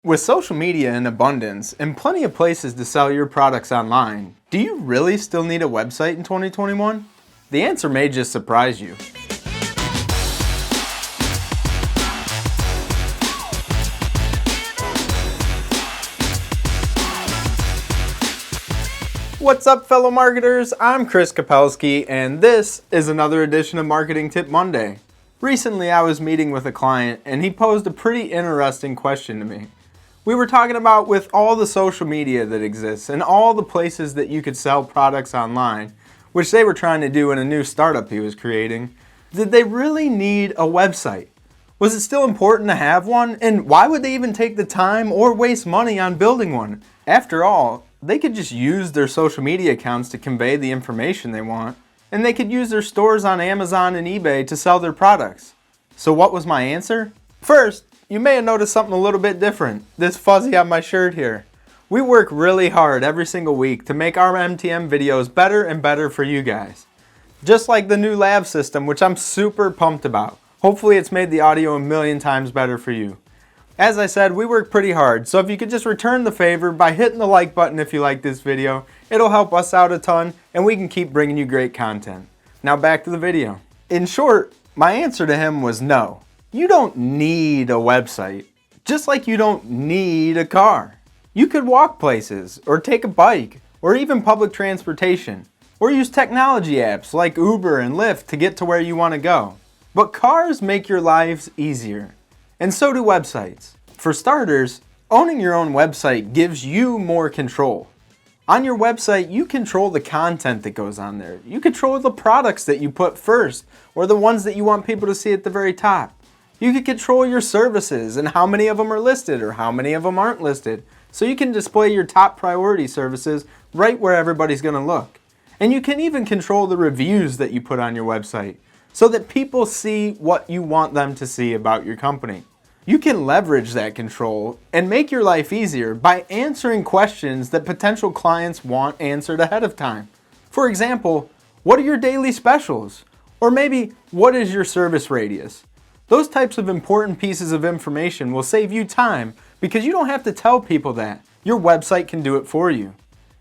With social media in abundance and plenty of places to sell your products online, do you really still need a website in 2021? The answer may just surprise you. What's up, fellow marketers? I'm Chris Kapelski, and this is another edition of Marketing Tip Monday. Recently, I was meeting with a client, and he posed a pretty interesting question to me. We were talking about, with all the social media that exists and all the places that you could sell products online, which they were trying to do in a new startup he was creating, did they really need a website? Was it still important to have one? And why would they even take the time or waste money on building one? After all, they could just use their social media accounts to convey the information they want, and they could use their stores on Amazon and eBay to sell their products. So what was my answer? First, you may have noticed something a little bit different. This fuzzy on my shirt here. We work really hard every single week to make our MTM videos better and better for you guys. Just like the new lab system, which I'm super pumped about. Hopefully it's made the audio a million times better for you. As I said, we work pretty hard, so if you could just return the favor by hitting the like button if you like this video, it'll help us out a ton and we can keep bringing you great content. Now back to the video. In short, my answer to him was no. You don't need a website, just like you don't need a car. You could walk places, or take a bike, or even public transportation, or use technology apps like Uber and Lyft to get to where you want to go. But cars make your lives easier, and so do websites. For starters, owning your own website gives you more control. On your website, you control the content that goes on there. You control the products that you put first, or the ones that you want people to see at the very top. You can control your services and how many of them are listed or how many of them aren't listed. So you can display your top priority services right where everybody's going to look. And you can even control the reviews that you put on your website so that people see what you want them to see about your company. You can leverage that control and make your life easier by answering questions that potential clients want answered ahead of time. For example, what are your daily specials? Or maybe, what is your service radius? Those types of important pieces of information will save you time because you don't have to tell people that. Your website can do it for you.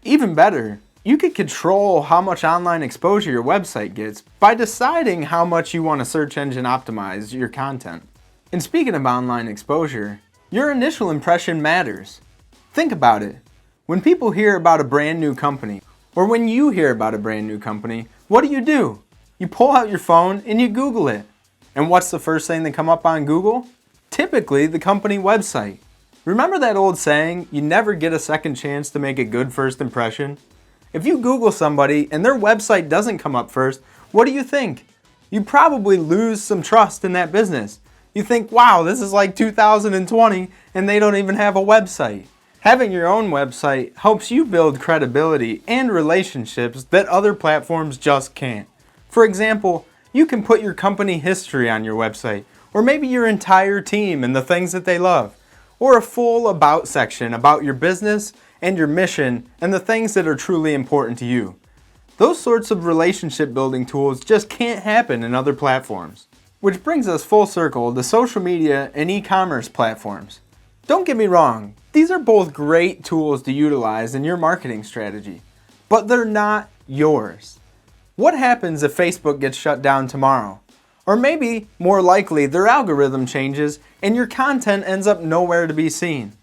Even better, you could control how much online exposure your website gets by deciding how much you want to search engine optimize your content. And speaking of online exposure, your initial impression matters. Think about it. When people hear about a brand new company, or when you hear about a brand new company, what do? You pull out your phone and you Google it. And what's the first thing that come up on Google? Typically the company website. Remember that old saying, you never get a second chance to make a good first impression? If you Google somebody and their website doesn't come up first, what do you think? You probably lose some trust in that business. You think, wow, this is like 2020 and they don't even have a website. Having your own website helps you build credibility and relationships that other platforms just can't. For example, you can put your company history on your website, or maybe your entire team and the things that they love, or a full about section about your business and your mission and the things that are truly important to you. Those sorts of relationship building tools just can't happen in other platforms. Which brings us full circle to social media and e-commerce platforms. Don't get me wrong, these are both great tools to utilize in your marketing strategy, but they're not yours. What happens if Facebook gets shut down tomorrow? Or maybe, more likely, their algorithm changes and your content ends up nowhere to be seen.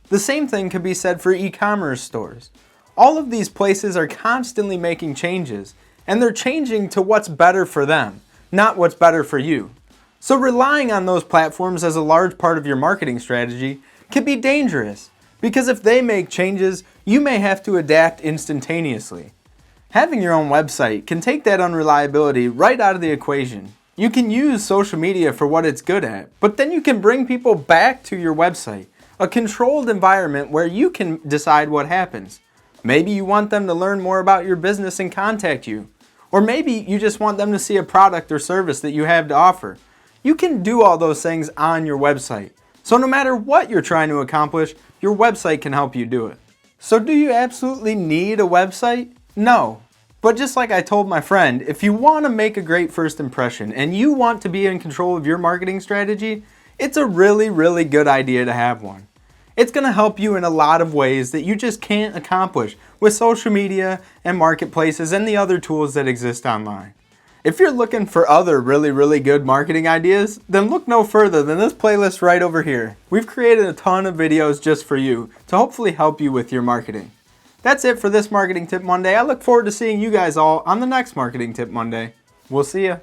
The same thing could be said for e-commerce stores. All of these places are constantly making changes, and they're changing to what's better for them, not what's better for you. So relying on those platforms as a large part of your marketing strategy can be dangerous, because if they make changes, you may have to adapt instantaneously. Having your own website can take that unreliability right out of the equation. You can use social media for what it's good at, but then you can bring people back to your website, a controlled environment where you can decide what happens. Maybe you want them to learn more about your business and contact you. Or maybe you just want them to see a product or service that you have to offer. You can do all those things on your website. So no matter what you're trying to accomplish, your website can help you do it. So do you absolutely need a website? No. But just like I told my friend, if you want to make a great first impression and you want to be in control of your marketing strategy, it's a really good idea to have one. It's going to help you in a lot of ways that you just can't accomplish with social media and marketplaces and the other tools that exist online. If you're looking for other really good marketing ideas, then look no further than this playlist right over here. We've created a ton of videos just for you to hopefully help you with your marketing. That's it for this Marketing Tip Monday. I look forward to seeing you guys all on the next Marketing Tip Monday. We'll see ya.